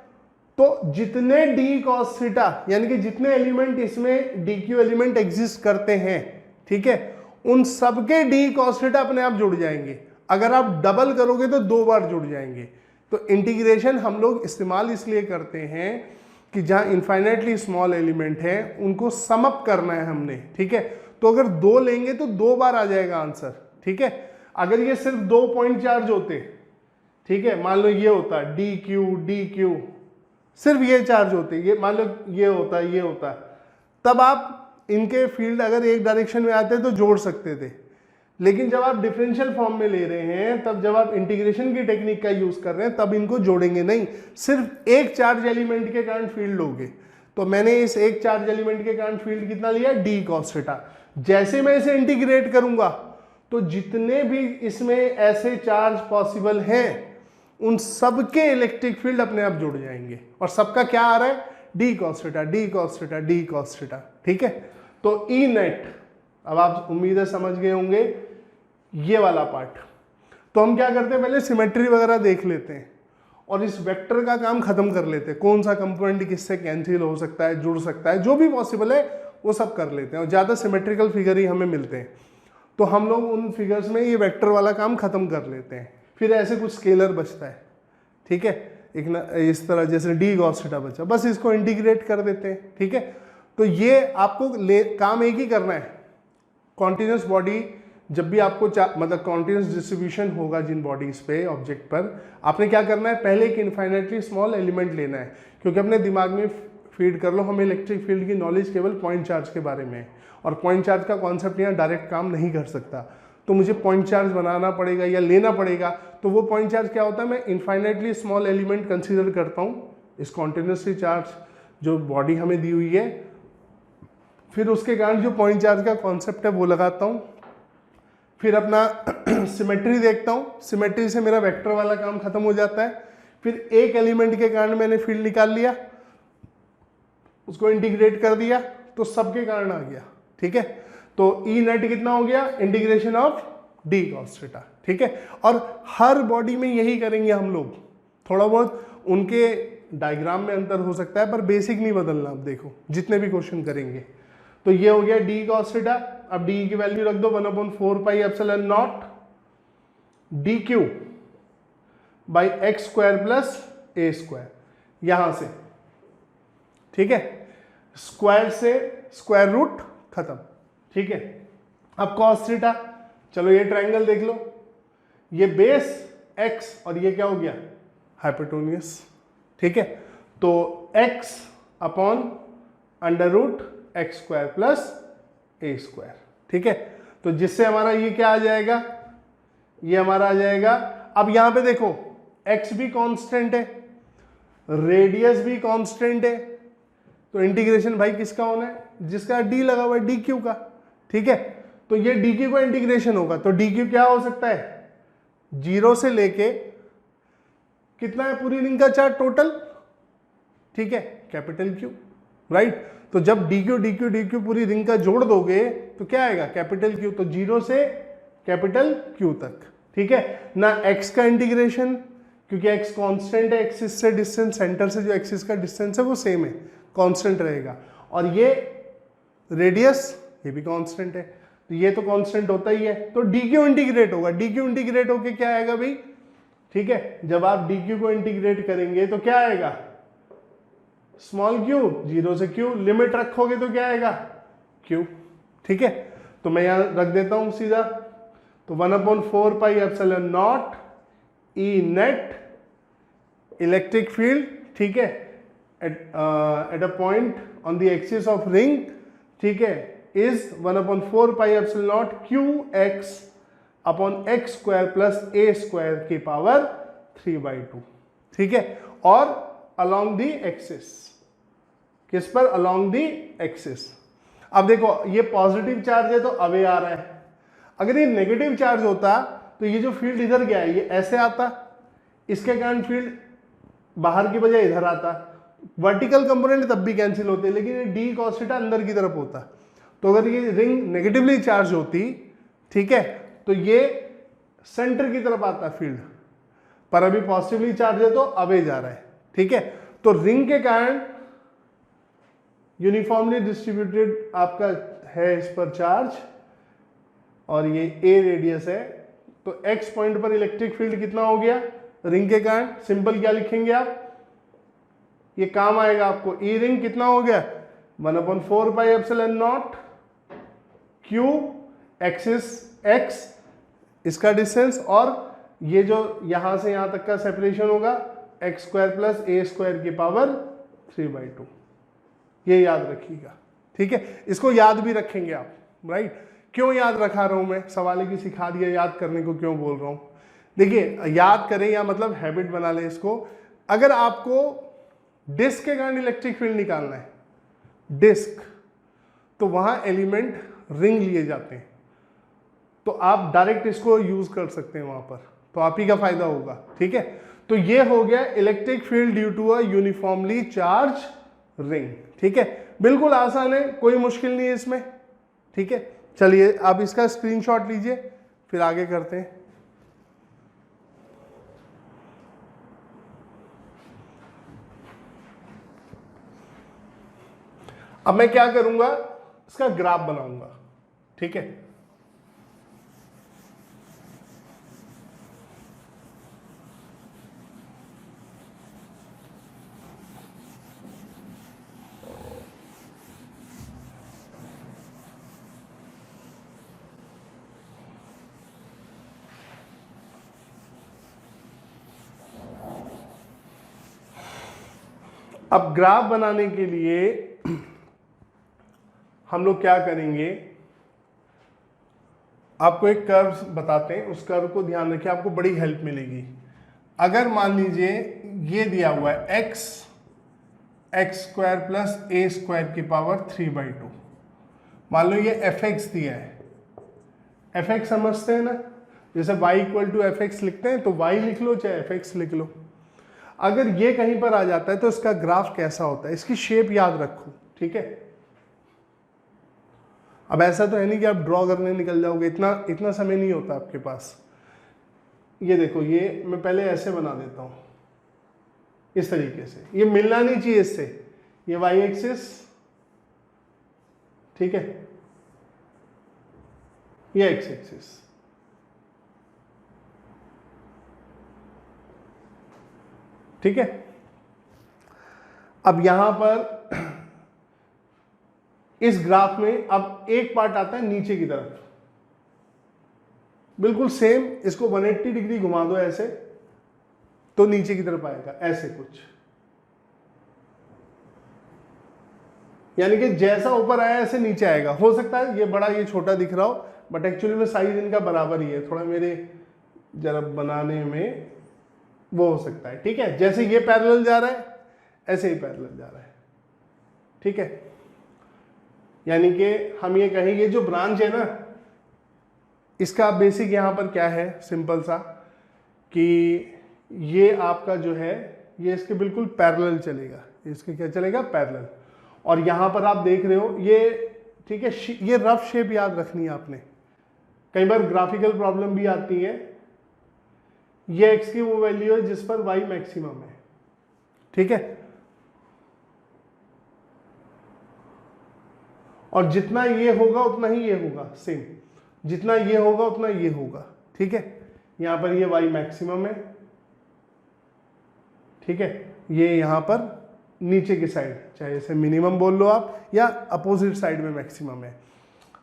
तो जितने डी कॉस थीटा यानी कि जितने एलिमेंट इसमें डी क्यू एलिमेंट एग्जिस्ट करते हैं, ठीक है, उन सबके डी कॉस थीटा अपने आप जुड़ जाएंगे। अगर आप डबल करोगे तो दो बार जुड़ जाएंगे। तो इंटीग्रेशन हम लोग इस्तेमाल इसलिए करते हैं कि जहां इनफाइनाइटली स्मॉल एलिमेंट है उनको सम अप करना है हमने, ठीक है। तो अगर दो लेंगे तो दो बार आ जाएगा आंसर, ठीक है। अगर ये सिर्फ 2 पॉइंट चार्ज होते, ठीक है, मान लो ये होता डी क्यू, सिर्फ ये चार्ज होते, ये मान लो ये होता, तब आप इनके फील्ड अगर एक डायरेक्शन में आते तो जोड़ सकते थे। लेकिन जब आप डिफरेंशियल फॉर्म में ले रहे हैं, तब जब आप इंटीग्रेशन की टेक्निक का यूज कर रहे हैं, तब इनको जोड़ेंगे नहीं, सिर्फ एक चार्ज एलिमेंट के कारण फील्ड लोगे। तो मैंने इस एक चार्ज एलिमेंट के कारण फील्ड कितना लिया, डी कॉस थीटा। जैसे मैं इसे इंटीग्रेट करूंगा तो जितने भी इसमें ऐसे चार्ज पॉसिबल हैं उन सबके इलेक्ट्रिक फील्ड अपने आप जुड़ जाएंगे, और सबका क्या आ रहा है, D cos theta, D cos theta, D cos theta, ठीक है। तो ई नेट अब आप उम्मीद है समझ गए होंगे ये वाला पार्ट। तो हम क्या करते हैं, पहले सिमेट्री वगैरह देख लेते हैं और इस वेक्टर का काम खत्म कर लेते हैं। कौन सा कंपोनेंट किससे कैंसिल हो सकता है, जुड़ सकता है, जो भी पॉसिबल है वो सब कर लेते हैं, और ज़्यादा सिमेट्रिकल फिगर ही हमें मिलते हैं। तो हम लोग उन फिगर्स में ये वेक्टर वाला काम खत्म कर लेते हैं। फिर ऐसे कुछ स्केलर बचता है, ठीक है, एक ना इस तरह जैसे डी कॉस थीटा बचा, बस इसको इंटीग्रेट कर देते हैं, ठीक है। तो ये आपको काम एक ही करना है। कॉन्टिन्यूस बॉडी जब भी आपको मतलब कॉन्टिन्यूस डिस्ट्रीब्यूशन होगा जिन बॉडीज पे ऑब्जेक्ट पर, आपने क्या करना है, पहले एक इनफाइनाइटली स्मॉल एलिमेंट लेना है, क्योंकि अपने दिमाग में फीड कर लो हमें इलेक्ट्रिक फील्ड की नॉलेज केवल पॉइंट चार्ज के बारे में है, और पॉइंट चार्ज का कॉन्सेप्ट यहाँ डायरेक्ट काम नहीं कर सकता, तो मुझे पॉइंट चार्ज बनाना पड़ेगा या लेना पड़ेगा। तो वो पॉइंट चार्ज क्या होता है, मैं इनफाइनाइटली स्मॉल एलिमेंट कंसीडर करता हूँ, इस कॉन्टिन्यूसली चार्ज जो बॉडी हमें दी हुई है, फिर उसके कारण जो पॉइंट चार्ज का कॉन्सेप्ट है वो लगाता हूँ, फिर अपना सिमेट्री देखता हूँ, सिमेट्री से मेरा वेक्टर वाला काम खत्म हो जाता है। फिर एक एलिमेंट के कारण मैंने फील्ड निकाल लिया, उसको इंटीग्रेट कर दिया, तो सबके कारण आ गया, ठीक है। तो ई नेट कितना हो गया, integration of D cos theta, ठीक है। और हर बॉडी में यही करेंगे हम लोग, थोड़ा बहुत उनके डायग्राम में अंतर हो सकता है पर बेसिक नहीं बदलना। आप देखो जितने भी क्वेश्चन करेंगे तो ये हो गया डी cos थीटा। अब डी की वैल्यू रख दो 1/4 pi epsilon not D Q by x square plus A square, यहां से, ठीक है, स्क्वायर से स्क्वायर रूट खत्म, ठीक है। अब cos थीटा, चलो ये ट्रायंगल देख लो, ये बेस x और ये क्या हो गया हाइपोटेन्यूस, ठीक है। तो x upon under root X square plus A square, ठीक है। तो जिससे हमारा ये क्या आ जाएगा, ये हमारा आ जाएगा, अब यहां पे देखो x भी कांस्टेंट है, रेडियस भी कांस्टेंट है, तो इंटीग्रेशन भाई किसका होना है, जिसका d लगा हुआ है डी क्यू का, ठीक है। तो ये डी क्यू का इंटीग्रेशन होगा, तो डी क्यू क्या हो सकता है, 0 से लेके कितना है पूरी रिंग का चार्ज टोटल, ठीक है, कैपिटल क्यू, राइट। तो जब डी क्यू पूरी रिंग का जोड़ दोगे तो क्या आएगा कैपिटल क्यू, तो 0 से कैपिटल क्यू तक, ठीक है ना। x का इंटीग्रेशन, क्योंकि x कांस्टेंट है, एक्सिस से डिस्टेंस, सेंटर से जो एक्सिस का डिस्टेंस है वो सेम है, कांस्टेंट रहेगा, और ये रेडियस ये भी कांस्टेंट है, तो ये तो कांस्टेंट होता ही है, तो डी क्यू इंटीग्रेट होगा, डी क्यू इंटीग्रेट होके क्या आएगा भाई, ठीक है। जब आप डी क्यू को इंटीग्रेट करेंगे तो क्या आएगा, स्मॉल क्यू, 0 से क्यू, लिमिट रखोगे तो क्या आएगा क्यू, ठीक है। तो मैं यहां रख देता हूं सीधा, तो 1/4 pi epsilon not E net electric field, ठीक है, at a point on the axis of ring, ठीक है, is 1/4 pi epsilon not Q x upon x square plus A square की पावर 3/2, ठीक है। और अलोंग दी एक्सिस, किस पर, अलोंग दी एक्सिस। अब देखो ये पॉजिटिव चार्ज है तो अवे आ रहा है, अगर ये नेगेटिव चार्ज होता तो ये जो फील्ड इधर गया है ये ऐसे आता, इसके कारण फील्ड बाहर की बजाय इधर आता, वर्टिकल कंपोनेंट तब भी कैंसिल होते, लेकिन ये डी cos थीटा अंदर की तरफ होता। तो अगर ये रिंग नेगेटिवली चार्ज होती, ठीक है, तो ये सेंटर की तरफ आता फील्ड, पर अभी पॉजिटिवली चार्ज है तो अवे जा रहा है, ठीक है। तो रिंग के कारण यूनिफॉर्मली डिस्ट्रीब्यूटेड आपका है इस पर चार्ज, और ये ए रेडियस है, तो एक्स पॉइंट पर इलेक्ट्रिक फील्ड कितना हो गया रिंग के कारण, सिंपल क्या लिखेंगे आप, ये काम आएगा आपको, ई रिंग कितना हो गया 1/4 pi epsilon not Q axis x, इसका डिस्टेंस, और ये जो यहां से यहां तक का सेपरेशन होगा x square plus A square की पावर 3/2, ये याद रखिएगा, ठीक है। इसको याद भी रखेंगे आप, राइट। क्यों याद रखा रहा हूं मैं, सवाल है कि सिखा दिया, याद करने को क्यों बोल रहा हूं। देखिए याद करें या मतलब हैबिट बना लें इसको, अगर आपको डिस्क के कारण इलेक्ट्रिक फील्ड निकालना है, डिस्क, तो वहां एलिमेंट रिंग लिए जाते हैं, तो आप डायरेक्ट इसको यूज कर सकते हैं वहां पर, तो आप ही का फायदा होगा, ठीक है। तो ये हो गया electric field due to a uniformly charge ring, ठीक है। बिल्कुल आसान है, कोई मुश्किल नहीं है इसमें, ठीक है। चलिए आप इसका स्क्रीनशॉट लीजिए, फिर आगे करते हैं। अब मैं क्या करूंगा, इसका ग्राफ बनाऊंगा, ठीक है। अब ग्राफ बनाने के लिए हम लोग क्या करेंगे, आपको एक कर्व बताते हैं, उस कर्व को ध्यान रखिए, आपको बड़ी हेल्प मिलेगी। अगर मान लीजिए ये दिया हुआ है x square plus A square की पावर 3/2, मान लो ये एफ एक्स दिया है, एफ एक्स समझते हैं ना, जैसे y equal to f x लिखते हैं, तो y लिख लो चाहे एफ एक्स लिख लो। अगर ये कहीं पर आ जाता है तो इसका ग्राफ कैसा होता है, इसकी शेप याद रखो, ठीक है। अब ऐसा तो है नहीं कि आप ड्रॉ करने निकल जाओगे, इतना समय नहीं होता आपके पास। ये देखो, ये मैं पहले ऐसे बना देता हूं, इस तरीके से, ये मिलना नहीं चाहिए इससे, ये वाई एक्सिस, ठीक है, ये एक्स एक्सिस। ठीक है, अब यहां पर इस ग्राफ में अब एक पार्ट आता है नीचे की तरफ, बिल्कुल सेम, इसको 180 डिग्री घुमा दो ऐसे तो नीचे की तरफ आएगा, ऐसे कुछ, यानी कि जैसा ऊपर आया ऐसे नीचे आएगा। हो सकता है ये बड़ा ये छोटा दिख रहा हो, बट एक्चुअली में साइज इनका बराबर ही है, थोड़ा मेरे जरा बनाने में वो हो सकता है। ठीक है, जैसे ये पैरेलल जा रहा है ऐसे ही पैरेलल जा रहा है। ठीक है, यानी कि हम ये कहेंगे जो ब्रांच है ना, इसका बेसिक यहां पर क्या है, सिंपल सा, कि ये आपका जो है ये इसके बिल्कुल पैरेलल चलेगा, इसके क्या चलेगा, पैरेलल। और यहां पर आप देख रहे हो ये, ठीक है, ये रफ शेप याद रखनी है आपने, कई बार ग्राफिकल प्रॉब्लम भी आती है। ये एक्स की वो वैल्यू है जिस पर वाई मैक्सिमम है। ठीक है, और जितना ये होगा उतना ही ये होगा, सेम, जितना ये होगा उतना ये होगा। ठीक है, यहां पर ये वाई मैक्सिमम है। ठीक है, ये यहां पर नीचे की साइड, चाहे इसे मिनिमम बोल लो आप, या अपोजिट साइड में मैक्सिमम है।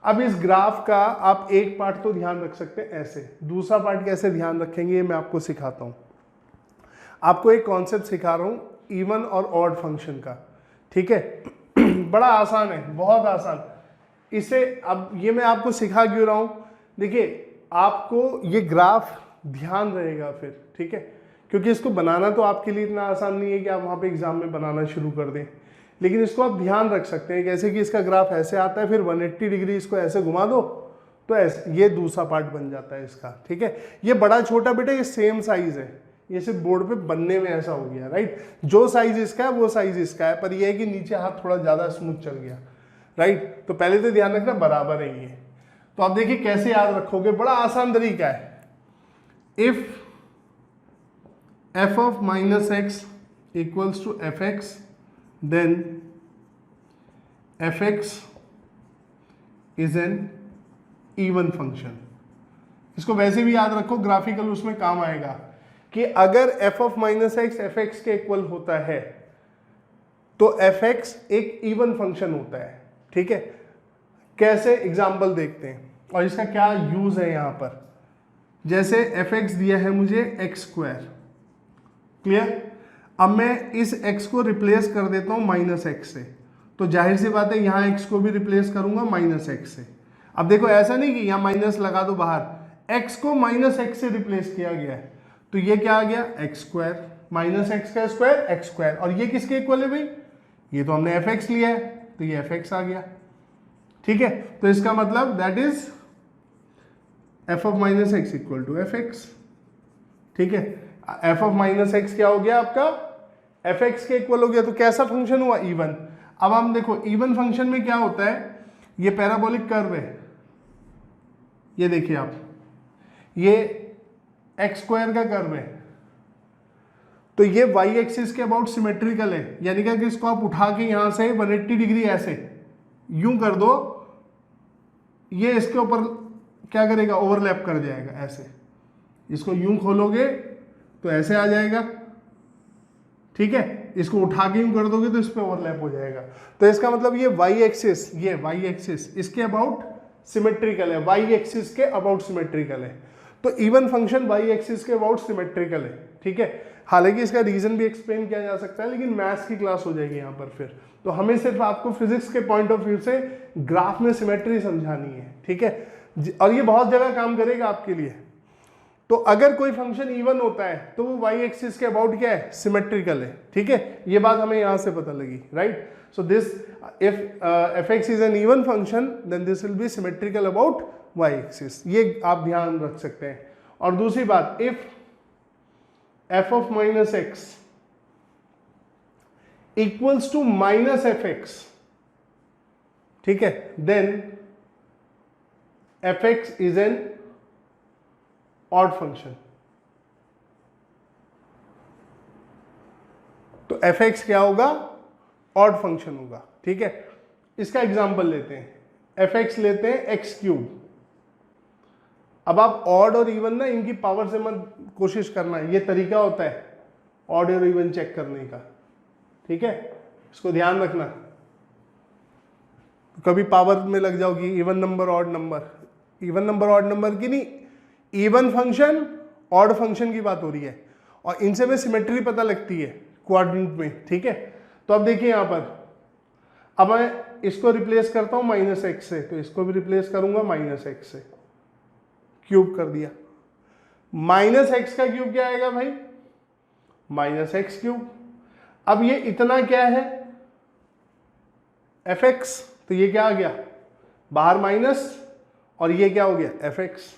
अब इस ग्राफ का आप एक पार्ट तो ध्यान रख सकते हैं ऐसे, दूसरा पार्ट कैसे ध्यान रखेंगे ये मैं आपको सिखाता हूं। आपको एक कॉन्सेप्ट सिखा रहा हूं इवन और ऑड फंक्शन का। ठीक है, बड़ा आसान है, बहुत आसान। इसे अब ये मैं आपको सिखा क्यों रहा हूं, देखिए आपको ये ग्राफ ध्यान रहेगा फिर। ठीक है, क्योंकि इसको बनाना तो आपके लिए इतना आसान नहीं है कि आप वहां पे एग्जाम में बनाना शुरू कर दें, लेकिन इसको आप ध्यान रख सकते हैं कैसे कि इसका ग्राफ ऐसे आता है, फिर 180 डिग्री इसको ऐसे घुमा दो तो ऐसे ये दूसरा पार्ट बन जाता है इसका। ठीक है, ये बड़ा छोटा बेटा ये सेम साइज है, ये सिर्फ बोर्ड पे बनने में ऐसा हो गया, राइट। जो साइज इसका है वो साइज इसका है, पर यह है कि नीचे हाथ थोड़ा ज्यादा स्मूथ चल गया, राइट। तो पहले तो ध्यान रखना बराबर है ये। तो आप देखिए कैसे याद रखोगे, बड़ा आसान तरीका है। If f of minus x equals to fx, then fx is an even function। इसको वैसे भी याद रखो, ग्राफिकल उसमें काम आएगा कि अगर f of minus x fx के इक्वल होता है तो fx एक इवन फंक्शन होता है। ठीक है, कैसे, एग्जाम्पल देखते हैं और इसका क्या यूज है यहां पर। जैसे fx दिया है मुझे x स्क्वायर, क्लियर। अब मैं इस x को रिप्लेस कर देता हूं माइनस एक्स से, तो जाहिर सी बात है यहां x को भी रिप्लेस करूंगा माइनस एक्स से। अब देखो ऐसा नहीं कि यहां माइनस लगा दो बाहर, x को माइनस एक्स से रिप्लेस किया गया है, तो ये क्या आ गया, एक्स स्क्वायर माइनस एक्स का स्क्वायर एक्स स्क्वायर। और ये किसके इक्वल है भाई, ये तो हमने fx लिया है, तो ये fx आ गया। ठीक है, तो इसका मतलब that is f of minus x equal to fx। ठीक है, f ऑफ माइनस एक्स क्या हो गया आपका, fx के इक्वल हो गया। तो कैसा फंक्शन हुआ, इवन। अब हम देखो इवन फंक्शन में क्या होता है, ये पैराबोलिक कर्व है, ये देखिए आप, ये एक्स स्क्वायर का कर्व है, तो ये वाई एक्सिस के अबाउट सिमेट्रिकल है, यानी कि इसको आप उठा के यहां से 180 डिग्री ऐसे यूं कर दो, ये इसके ऊपर क्या करेगा, ओवरलैप कर जाएगा ऐसे। इसको यूं खोलोगे तो ऐसे आ जाएगा, ठीक है, इसको उठा के यूं कर दोगे तो इस पे ओवरलैप हो जाएगा। तो इसका मतलब ये वाई एक्सिस, ये वाई एक्सिस इसके अबाउट सिमेट्रिकल है, वाई एक्सिस के अबाउट सिमेट्रिकल है। तो इवन फंक्शन वाई एक्सिस के अबाउट सिमेट्रिकल है। ठीक है, हालांकि इसका रीजन भी एक्सप्लेन किया जा सकता है, लेकिन मैथ्स की क्लास हो जाएगी यहाँ पर फिर। तो हमें सिर्फ आपको फिजिक्स के पॉइंट ऑफ व्यू से ग्राफ में सिमेट्री समझानी है। ठीक है, और ये बहुत जगह काम करेगा आपके लिए। तो अगर कोई फंक्शन इवन होता है तो वो वाई एक्सिस के अबाउट क्या है, सिमेट्रिकल है। ठीक है, ये बात हमें यहां से पता लगी, right. So this if fx is an even function then this will be symmetrical about y axis, ये आप ध्यान रख सकते हैं। और दूसरी बात, if f of minus x equals to minus fx, ठीक है, then fx is an odd function. तो fx क्या होगा, ऑड फंक्शन होगा। ठीक है, इसका एग्जांपल लेते हैं। fx लेते हैं एक्स क्यूब। अब आप ऑड और इवन ना इनकी पावर से मत कोशिश करना, ये तरीका होता है ऑड और इवन चेक करने का, ठीक है, इसको ध्यान रखना। कभी पावर में लग जाओगी, even number odd number, even number odd number की नहीं, इवन फंक्शन ऑड फंक्शन की बात हो रही है, और इनसे में सिमेट्री पता लगती है क्वाड्रेंट में, ठीक है। तो अब देखिए यहां पर, अब मैं इसको रिप्लेस करता हूं माइनस एक्स से, तो इसको भी रिप्लेस करूंगा माइनस एक्स से, क्यूब कर दिया। माइनस एक्स का क्यूब क्या आएगा भाई, माइनस एक्स क्यूब। अब ये इतना क्या है, एफ एक्स, तो ये क्या आ गया बाहर माइनस, और ये क्या हो गया एफ एक्स।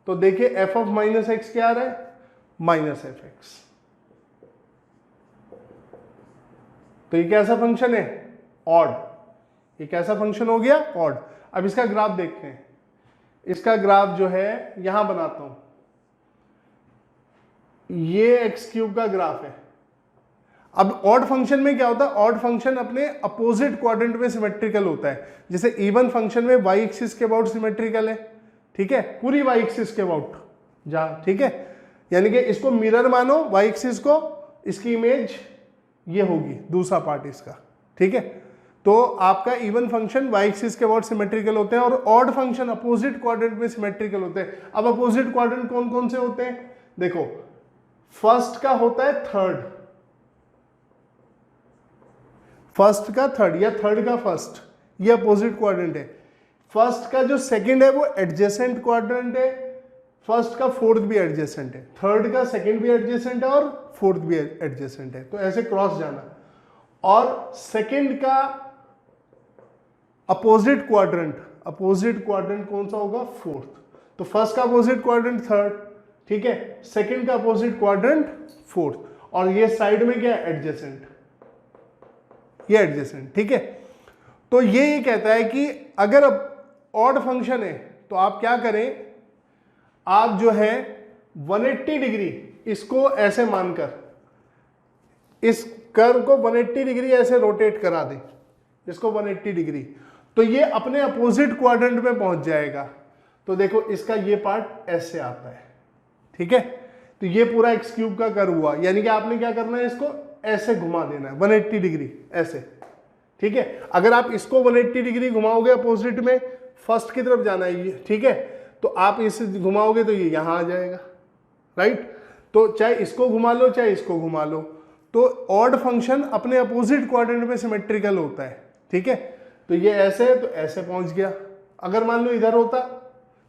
तो देखिए एफ ऑफ माइनस एक्स क्या आ रहा है, माइनस एफ एक्स। तो ये कैसा फंक्शन है, ऑड। ये कैसा फंक्शन हो गया, ऑड। अब इसका ग्राफ देखते हैं। इसका ग्राफ जो है यहां बनाता हूं, ये एक्स क्यूब का ग्राफ है। अब ऑड फंक्शन में क्या होता है, ऑड फंक्शन अपने अपोजिट क्वाड्रेंट में सिमेट्रिकल होता है। जैसे इवन फंक्शन में वाई एक्सिस के अबाउट सिमेट्रिकल है, ठीक है, पूरी वाई एक्सिस के अबाउट जा, ठीक है, यानी कि इसको मिरर मानो वाई एक्सिस को, इसकी इमेज ये होगी दूसरा पार्ट इसका, ठीक है। तो आपका इवन फंक्शन वाई एक्सिस के अबाउट सिमेट्रिकल होते हैं और ऑड फंक्शन अपोजिट क्वाड्रेंट में सिमेट्रिकल होते हैं। अब अपोजिट क्वाड्रेंट कौन कौन से होते हैं, देखो फर्स्ट का होता है थर्ड, फर्स्ट का थर्ड या थर्ड का फर्स्ट, ये अपोजिट क्वाड्रेंट है। फर्स्ट का जो सेकंड है वो एडजेसेंट क्वाड्रेंट है, फर्स्ट का फोर्थ भी एडजेसेंट है, थर्ड का सेकंड भी एडजेसेंट है और फोर्थ भी एडजेसेंट है, तो ऐसे क्रॉस जाना। और सेकंड का अपोजिट क्वाड्रेंट कौन सा होगा, फोर्थ। तो फर्स्ट का अपोजिट क्वाड्रेंट थर्ड, ठीक है, सेकंड का अपोजिट क्वाड्रेंट फोर्थ, और ये साइड में क्या है एडजेसेंट, ये एडजेसेंट, ठीक है। तो ये कहता है कि अगर अब ऑड फंक्शन है तो आप क्या करें, आप जो है 180 डिग्री इसको ऐसे मानकर इस कर्व को 180 डिग्री ऐसे रोटेट करा दें, इसको 180 डिग्री, तो ये अपने अपोजिट क्वाड्रेंट में पहुंच जाएगा। तो देखो इसका ये पार्ट ऐसे आता है, ठीक है, तो ये पूरा एक्स क्यूब का कर्व हुआ, यानी कि आपने क्या करना है, इसको ऐसे घुमा देना है 180 डिग्री ऐसे, ठीक है। अगर आप इसको 180 डिग्री घुमाओगे अपोजिट में, फर्स्ट की तरफ जाना है ये, ठीक है, तो आप इसे घुमाओगे तो ये यहां आ जाएगा, राइट। तो चाहे इसको घुमा लो चाहे इसको घुमा लो, तो ऑड फंक्शन अपने अपोजिट क्वाड्रेंट में सिमेट्रिकल होता है, ठीक है। तो ये ऐसे तो ऐसे पहुंच गया, अगर मान लो इधर होता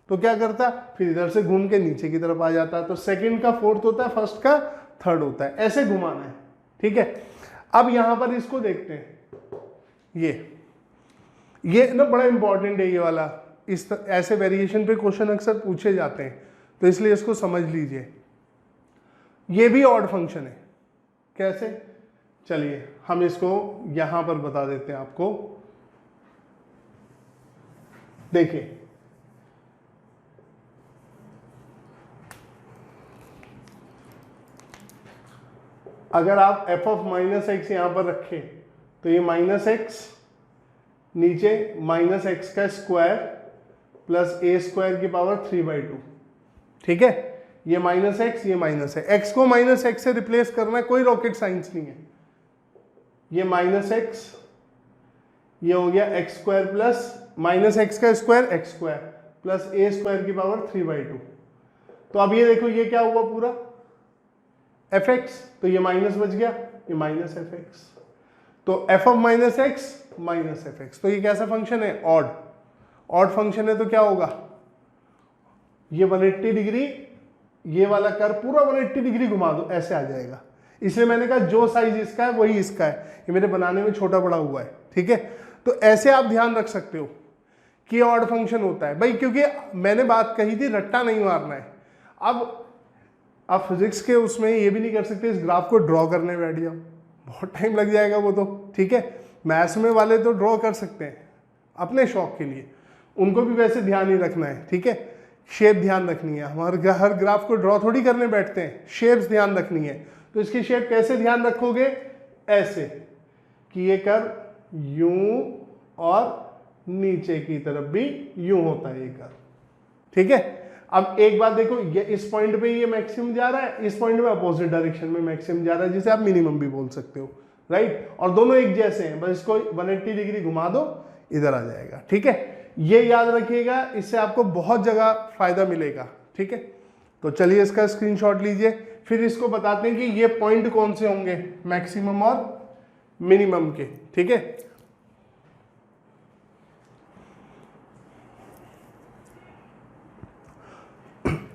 तो क्या करता, फिर इधर से घूम के नीचे की तरफ आ जाता। तो सेकंड का फोर्थ होता है, फर्स्ट का थर्ड होता है, ऐसे घुमाना है, ठीक है। अब यहां पर इसको देखते हैं, ये ना बड़ा इंपॉर्टेंट है ये वाला, ऐसे वेरिएशन पे क्वेश्चन अक्सर पूछे जाते हैं, तो इसलिए इसको समझ लीजिए। ये भी ऑड फंक्शन है, कैसे, चलिए हम इसको यहां पर बता देते हैं आपको। देखिए अगर आप f ऑफ माइनस एक्स यहां पर रखें तो ये माइनस एक्स, नीचे माइनस एक्स का स्क्वायर प्लस ए स्क्वायर की पावर 3/2, ठीक है। ये माइनस एक्स, ये माइनस है, एक्स को माइनस एक्स से रिप्लेस करना है, कोई रॉकेट साइंस नहीं है। ये माइनस एक्स, ये हो गया x square plus minus x का square x square plus A square की पावर 3/2। तो अब ये देखो ये क्या हुआ पूरा एफ एक्स, तो ये माइनस बच गया, ये माइनस एफ एक्स, तो F of minus x minus F x. तो ये कैसा फंक्शन है, ऑड फंक्शन है, तो क्या होगा, ये 180 डिग्री, ये वाला कर पूरा 180 डिग्री घुमा दो, ऐसे आ जाएगा। इसलिए मैंने कहा जो साइज इसका है वही इसका है, ये मेरे बनाने में छोटा बड़ा हुआ है, ठीक है। तो ऐसे आप ध्यान रख सकते हो कि ऑड फंक्शन होता है भाई, क्योंकि मैंने बात कही थी रट्टा नहीं मारना है। अब आप फिजिक्स के उसमें ये भी नहीं कर सकते इस ग्राफ को ड्रॉ करने बैठ जाओ, बहुत टाइम लग जाएगा वो तो, ठीक है। मैथ्स में वाले तो ड्रॉ कर सकते हैं अपने शौक के लिए, उनको भी वैसे ध्यान ही रखना है, ठीक है। शेप ध्यान रखनी है, हमारे हर ग्राफ को ड्रॉ थोड़ी करने बैठते हैं, शेप्स ध्यान रखनी है। तो इसकी शेप कैसे ध्यान रखोगे, ऐसे कि ये कर यूं और नीचे की तरफ भी यूं होता है ये कर्व, ठीक है। अब एक बात देखो, ये इस पॉइंट पे ये मैक्सिमम जा रहा है, इस पॉइंट पे अपोजिट डायरेक्शन में मैक्सिमम जा रहा है, जिसे आप मिनिमम भी बोल सकते हो, राइट। और दोनों एक जैसे हैं, बस इसको 180 डिग्री घुमा दो, इधर आ जाएगा, ठीक है। ये याद रखिएगा, इससे आपको बहुत जगह फायदा मिलेगा, ठीक है। तो चलिए इसका स्क्रीनशॉट लीजिए, फिर इसको बताते हैं कि ये पॉइंट कौन से होंगे मैक्सिमम और मिनिमम के, ठीक है।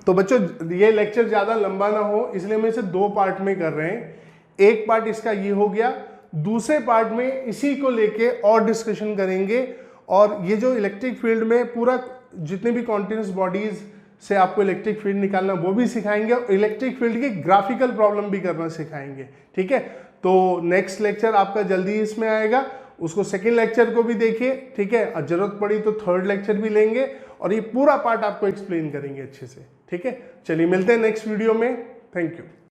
तो बच्चों ये लेक्चर ज्यादा लंबा ना हो इसलिए हम इसे 2 पार्ट में कर रहे हैं। एक पार्ट इसका ये हो गया, दूसरे पार्ट में इसी को लेके और डिस्कशन करेंगे, और ये जो इलेक्ट्रिक फील्ड में पूरा जितने भी कॉन्टिन्यूस बॉडीज से आपको इलेक्ट्रिक फील्ड निकालना वो भी सिखाएंगे, और इलेक्ट्रिक फील्ड की ग्राफिकल प्रॉब्लम भी करना सिखाएंगे, ठीक है। तो नेक्स्ट लेक्चर आपका जल्दी इसमें आएगा, उसको सेकेंड लेक्चर को भी देखिए, ठीक है। और जरूरत पड़ी तो थर्ड लेक्चर भी लेंगे और ये पूरा पार्ट आपको एक्सप्लेन करेंगे अच्छे से, ठीक है। चलिए मिलते हैं नेक्स्ट वीडियो में, थैंक यू।